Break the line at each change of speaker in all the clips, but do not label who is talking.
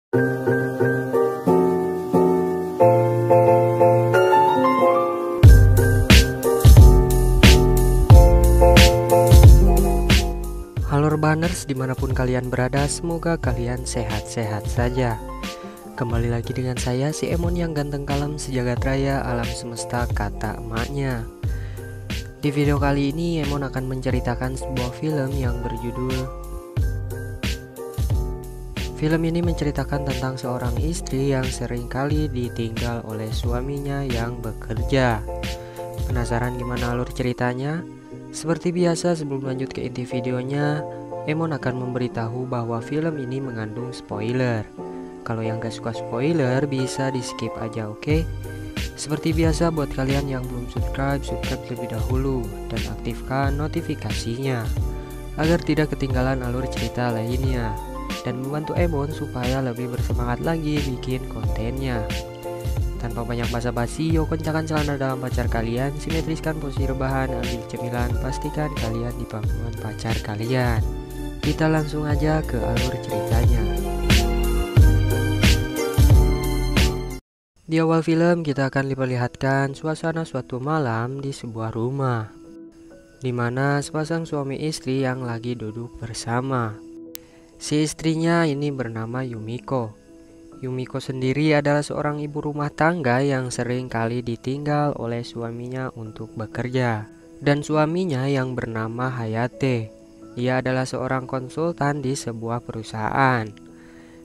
Halo Urbaners, dimanapun kalian berada, semoga kalian sehat-sehat saja. Kembali lagi dengan saya, si Emon yang ganteng kalem sejagat raya alam semesta kata emaknya. Di video kali ini Emon akan menceritakan sebuah film yang berjudul Film ini menceritakan tentang seorang istri yang seringkali ditinggal oleh suaminya yang bekerja. Penasaran gimana alur ceritanya? Seperti biasa, sebelum lanjut ke inti videonya, Emon akan memberitahu bahwa film ini mengandung spoiler. Kalau yang gak suka spoiler bisa di skip aja, oke? Seperti biasa, buat kalian yang belum subscribe terlebih dahulu dan aktifkan notifikasinya agar tidak ketinggalan alur cerita lainnya dan membantu Emon supaya lebih bersemangat lagi bikin kontennya. Tanpa banyak basa-basi, yuk kencangkan celana dalam pacar kalian, simetriskan posisi rebahan, ambil cemilan, pastikan kalian di pangkuan pacar kalian. Kita langsung aja ke alur ceritanya. Di awal film kita akan diperlihatkan suasana suatu malam di sebuah rumah, di mana sepasang suami istri yang lagi duduk bersama. Si istrinya ini bernama Yumiko. Yumiko sendiri adalah seorang ibu rumah tangga yang sering kali ditinggal oleh suaminya untuk bekerja. Dan suaminya yang bernama Hayate, ia adalah seorang konsultan di sebuah perusahaan.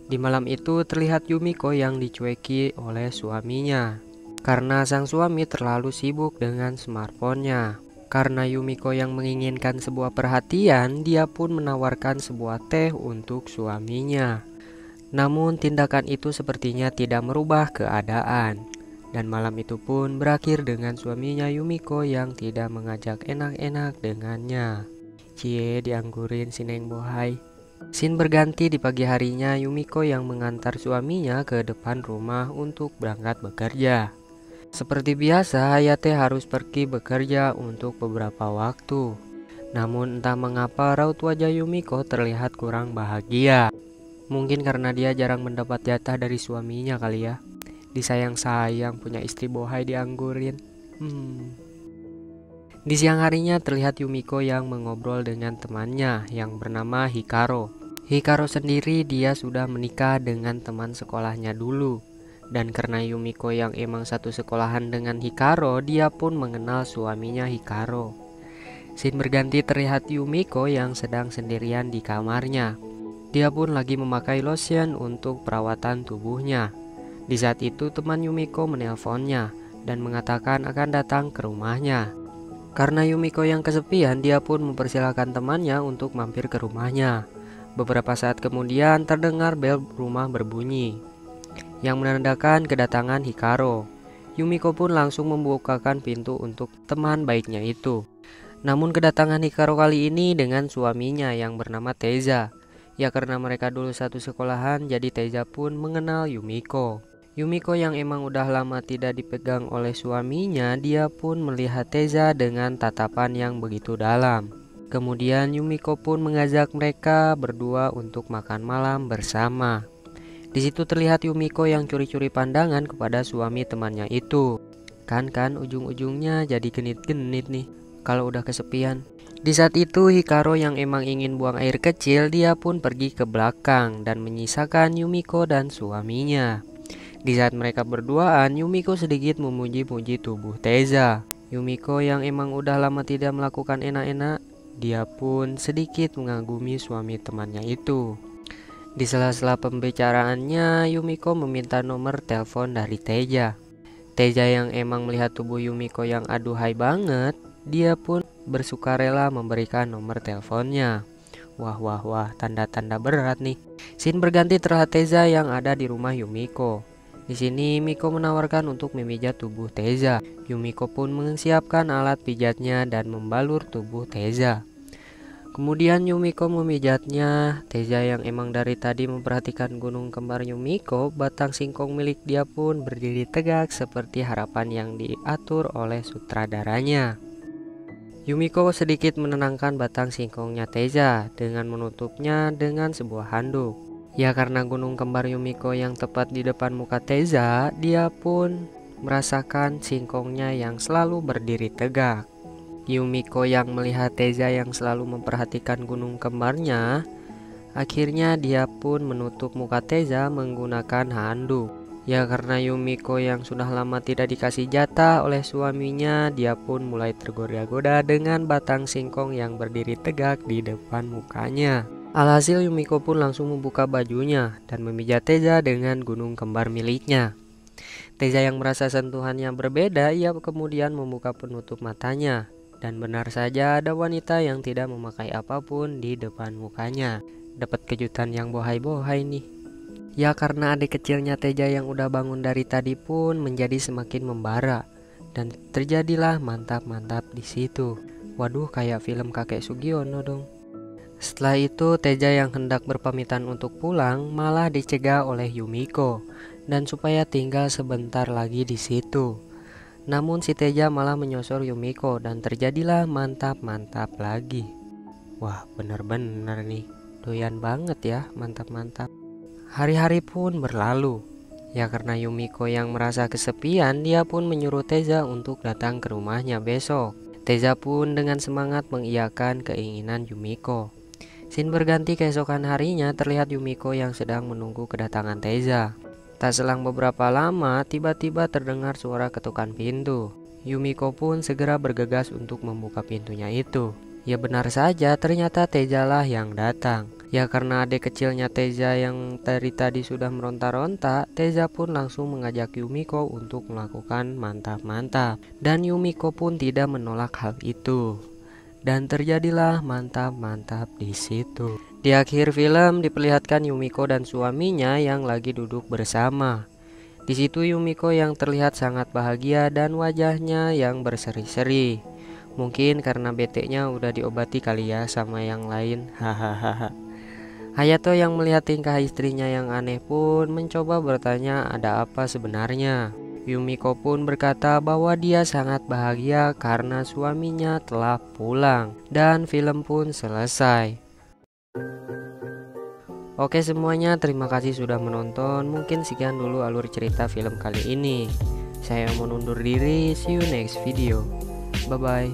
Di malam itu terlihat Yumiko yang dicueki oleh suaminya karena sang suami terlalu sibuk dengan smartphone-nya. Karena Yumiko yang menginginkan sebuah perhatian, dia pun menawarkan sebuah teh untuk suaminya. Namun tindakan itu sepertinya tidak merubah keadaan. Dan malam itu pun berakhir dengan suaminya Yumiko yang tidak mengajak enak-enak dengannya. Cie, dianggurin si Neng Bohai. Scene berganti di pagi harinya, Yumiko yang mengantar suaminya ke depan rumah untuk berangkat bekerja. Seperti biasa, Hayate harus pergi bekerja untuk beberapa waktu. Namun entah mengapa raut wajah Yumiko terlihat kurang bahagia. Mungkin karena dia jarang mendapat jatah dari suaminya kali ya. Disayang-sayang punya istri bohai dianggurin. Di siang harinya terlihat Yumiko yang mengobrol dengan temannya yang bernama Hikaro. Hikaro sendiri dia sudah menikah dengan teman sekolahnya dulu. Dan karena Yumiko yang emang satu sekolahan dengan Hikaro, dia pun mengenal suaminya Hikaro. Scene berganti terlihat Yumiko yang sedang sendirian di kamarnya. Dia pun lagi memakai lotion untuk perawatan tubuhnya. Di saat itu teman Yumiko menelponnya dan mengatakan akan datang ke rumahnya. Karena Yumiko yang kesepian, dia pun mempersilahkan temannya untuk mampir ke rumahnya. Beberapa saat kemudian terdengar bel rumah berbunyi yang menandakan kedatangan Hikaro. Yumiko pun langsung membukakan pintu untuk teman baiknya itu. Namun kedatangan Hikaro kali ini dengan suaminya yang bernama Teiza. Ya karena mereka dulu satu sekolahan, jadi Teiza pun mengenal Yumiko. Yumiko yang emang udah lama tidak dipegang oleh suaminya, dia pun melihat Teiza dengan tatapan yang begitu dalam. Kemudian Yumiko pun mengajak mereka berdua untuk makan malam bersama. Di situ terlihat Yumiko yang curi-curi pandangan kepada suami temannya itu. Kan ujung-ujungnya jadi genit-genit nih kalau udah kesepian. Di saat itu Hikaro yang emang ingin buang air kecil, dia pun pergi ke belakang dan menyisakan Yumiko dan suaminya. Di saat mereka berduaan, Yumiko sedikit memuji-puji tubuh Teiza. Yumiko yang emang udah lama tidak melakukan enak-enak, dia pun sedikit mengagumi suami temannya itu. Di sela-sela pembicaraannya, Yumiko meminta nomor telepon dari Teiza. Teiza yang emang melihat tubuh Yumiko yang aduhai banget, dia pun bersukarela memberikan nomor teleponnya. Wah, tanda-tanda berat nih. Scene berganti terlihat Teiza yang ada di rumah Yumiko. Di sini Miko menawarkan untuk memijat tubuh Teiza. Yumiko pun menyiapkan alat pijatnya dan membalur tubuh Teiza. Kemudian Yumiko memijatnya. Teiza yang emang dari tadi memperhatikan gunung kembar Yumiko, batang singkong milik dia pun berdiri tegak seperti harapan yang diatur oleh sutradaranya. Yumiko sedikit menenangkan batang singkongnya Teiza dengan menutupnya dengan sebuah handuk. Ya karena gunung kembar Yumiko yang tepat di depan muka Teza, dia pun merasakan singkongnya yang selalu berdiri tegak. Yumiko yang melihat Teza yang selalu memperhatikan gunung kembarnya, akhirnya dia pun menutup muka Teza menggunakan handuk. Ya karena Yumiko yang sudah lama tidak dikasih jatah oleh suaminya, dia pun mulai tergoda-goda dengan batang singkong yang berdiri tegak di depan mukanya. Alhasil Yumiko pun langsung membuka bajunya dan memijat Teza dengan gunung kembar miliknya. Teza yang merasa sentuhannya berbeda, ia kemudian membuka penutup matanya. Dan benar saja ada wanita yang tidak memakai apapun di depan mukanya. Dapat kejutan yang bohai-bohai nih. Ya karena adik kecilnya Teja yang udah bangun dari tadi pun menjadi semakin membara. Dan terjadilah mantap-mantap di situ. Waduh, kayak film kakek Sugiono dong. Setelah itu Teja yang hendak berpamitan untuk pulang malah dicegah oleh Yumiko dan supaya tinggal sebentar lagi di situ. Namun si Teja malah menyosor Yumiko dan terjadilah mantap-mantap lagi. Wah, bener-bener nih. Doyan banget ya, mantap-mantap. Hari-hari pun berlalu. Ya karena Yumiko yang merasa kesepian, dia pun menyuruh Teza untuk datang ke rumahnya besok. Teza pun dengan semangat mengiyakan keinginan Yumiko. Scene berganti keesokan harinya, terlihat Yumiko yang sedang menunggu kedatangan Teza. Tak selang beberapa lama, tiba-tiba terdengar suara ketukan pintu. Yumiko pun segera bergegas untuk membuka pintunya itu. Ya benar saja, ternyata Teza lah yang datang. Ya karena adik kecilnya Teza yang dari tadi sudah meronta-ronta, Teza pun langsung mengajak Yumiko untuk melakukan mantap-mantap. Dan Yumiko pun tidak menolak hal itu. Dan terjadilah mantap-mantap di situ. Di akhir film diperlihatkan Yumiko dan suaminya yang lagi duduk bersama. Di situ Yumiko yang terlihat sangat bahagia dan wajahnya yang berseri-seri. Mungkin karena beteknya udah diobati kali ya sama yang lain. Hahaha. Hayato yang melihat tingkah istrinya yang aneh pun mencoba bertanya ada apa sebenarnya. Yumiko pun berkata bahwa dia sangat bahagia karena suaminya telah pulang. Dan film pun selesai. Oke semuanya, terima kasih sudah menonton. Mungkin sekian dulu alur cerita film kali ini. Saya mau undur diri, see you next video. Bye bye.